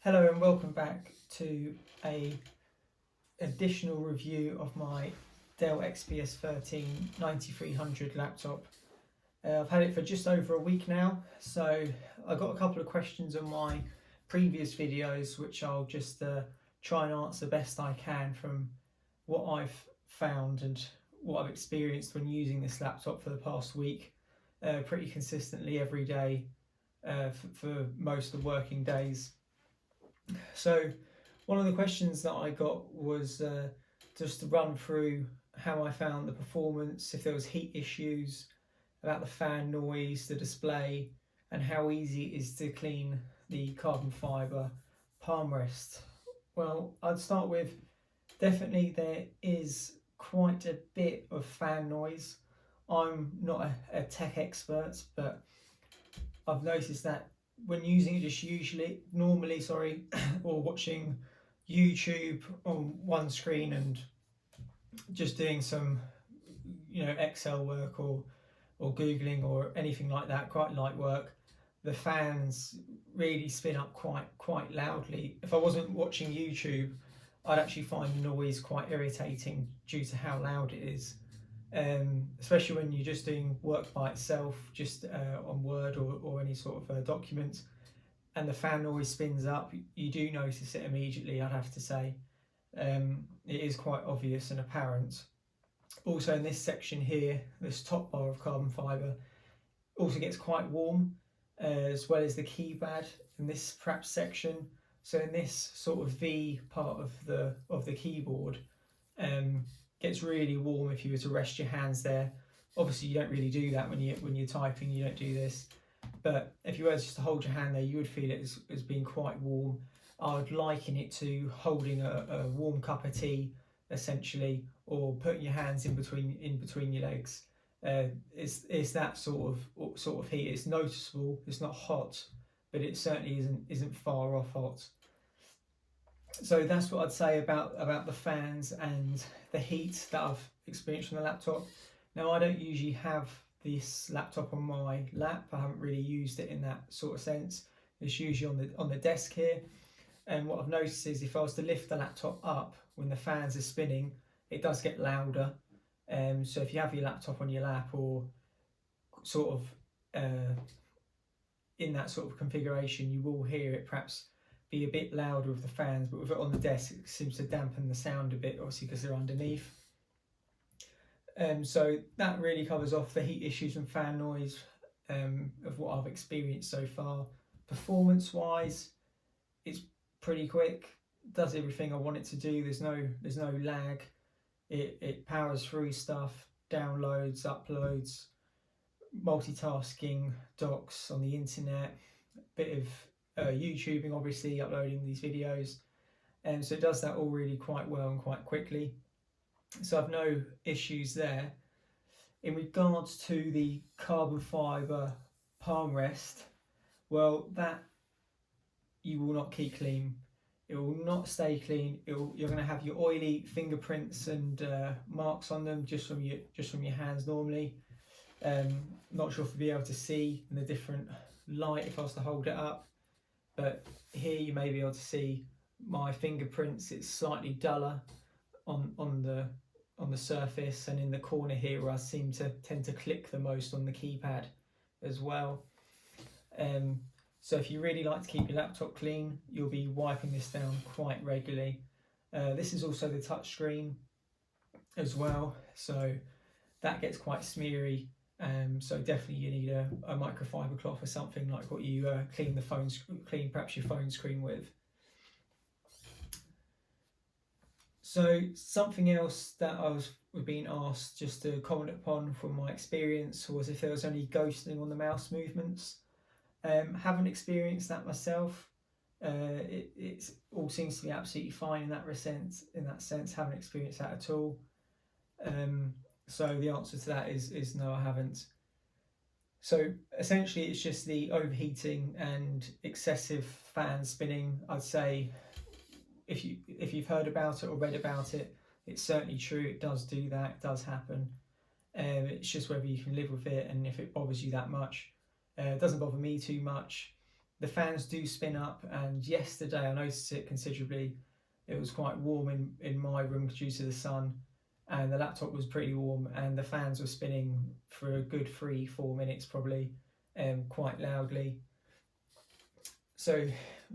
Hello and welcome back to a additional review of my Dell XPS 13 9300 laptop. I've had it for just over a week now, so I got a couple of questions on my previous videos which I'll just try and answer best I can from what I've found and what I've experienced when using this laptop for the past week, pretty consistently every day for most of the working days. So one of the questions that I got was just to run through how I found the performance, if there was heat issues, about the fan noise, the display, and how easy it is to clean the carbon fibre palm rest. Well, I'd start with definitely there is quite a bit of fan noise. I'm not a tech expert, but I've noticed that when using it normally, or watching YouTube on one screen and just doing some, Excel work or Googling or anything like that, quite light work, the fans really spin up quite loudly. If I wasn't watching YouTube, I'd actually find the noise quite irritating due to how loud it is. Especially when you're just doing work by itself, just on Word or any sort of document, and the fan noise spins up, you do notice it immediately, I'd have to say. It is quite obvious and apparent. Also in this section here, this top bar of carbon fibre also gets quite warm, as well as the keypad in this perhaps section. So in this sort of V part of the keyboard, gets really warm if you were to rest your hands there. Obviously you don't really do that when you're typing, you don't do this. But if you were just to hold your hand there, you would feel it as being quite warm. I would liken it to holding a warm cup of tea, essentially, or putting your hands in between your legs. It's that sort of heat. It's noticeable. It's not hot, but it certainly isn't far off hot. So that's what I'd say about the fans and the heat that I've experienced on the laptop. Now, I don't usually have this laptop on my lap. I haven't really used it in that sort of sense. It's usually on the desk here. And what I've noticed is if I was to lift the laptop up when the fans are spinning, it does get louder. So if you have your laptop on your lap or sort of in that sort of configuration, you will hear it perhaps be a bit louder with the fans, but with it on the desk, it seems to dampen the sound a bit, obviously because they're underneath. So that really covers off the heat issues and fan noise of what I've experienced so far. Performance-wise, it's pretty quick. Does everything I want it to do. There's no lag. It powers through stuff, downloads, uploads, multitasking, docs on the internet, a bit of YouTubing, obviously uploading these videos, and so it does that all really quite well and quite quickly. So I've no issues there. In regards to the carbon fibre palm rest, well, that you will not keep clean. It will not stay clean. You're going to have your oily fingerprints and marks on them just from your hands normally. Not sure if you'll be able to see in the different light if I was to hold it up, but here you may be able to see my fingerprints. It's slightly duller on the surface, and in the corner here where I tend to click the most on the keypad as well. So if you really like to keep your laptop clean, you'll be wiping this down quite regularly. This is also the touch screen as well, so that gets quite smeary. So definitely you need a microfiber cloth or something like what you clean perhaps your phone screen with. So something else that I was being asked just to comment upon from my experience was if there was any ghosting on the mouse movements. Haven't experienced that myself. It all seems to be absolutely fine in that sense. Haven't experienced that at all. So the answer to that is no, I haven't. So essentially it's just the overheating and excessive fan spinning. I'd say if you've heard about it or read about it, it's certainly true. It does do that. It does happen. It's just whether you can live with it and if it bothers you that much. It doesn't bother me too much. the fans do spin up, and yesterday I noticed it considerably. It was quite warm in my room due to the sun, and the laptop was pretty warm, and the fans were spinning for a good 3-4 minutes probably, quite loudly. So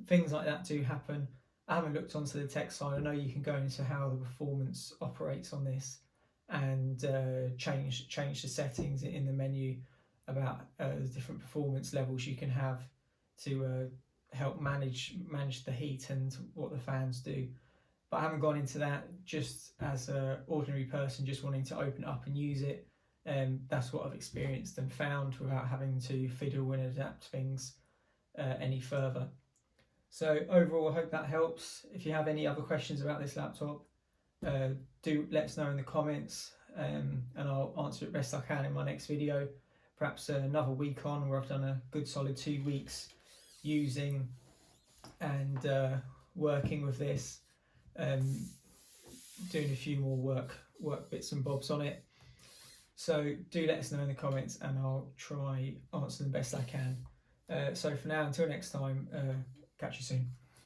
things like that do happen. I haven't looked onto the tech side. I know you can go into how the performance operates on this and change the settings in the menu about the different performance levels you can have to help manage the heat and what the fans do. But I haven't gone into that. Just as an ordinary person just wanting to open it up and use it, that's what I've experienced and found without having to fiddle and adapt things any further. So overall, I hope that helps. If you have any other questions about this laptop, do let us know in the comments, and I'll answer it best I can in my next video. Perhaps another week on, where I've done a good solid 2 weeks using and working with this, doing a few more work bits and bobs on it. So do let us know in the comments, and I'll try answer them best I can. So for now, until next time, catch you soon.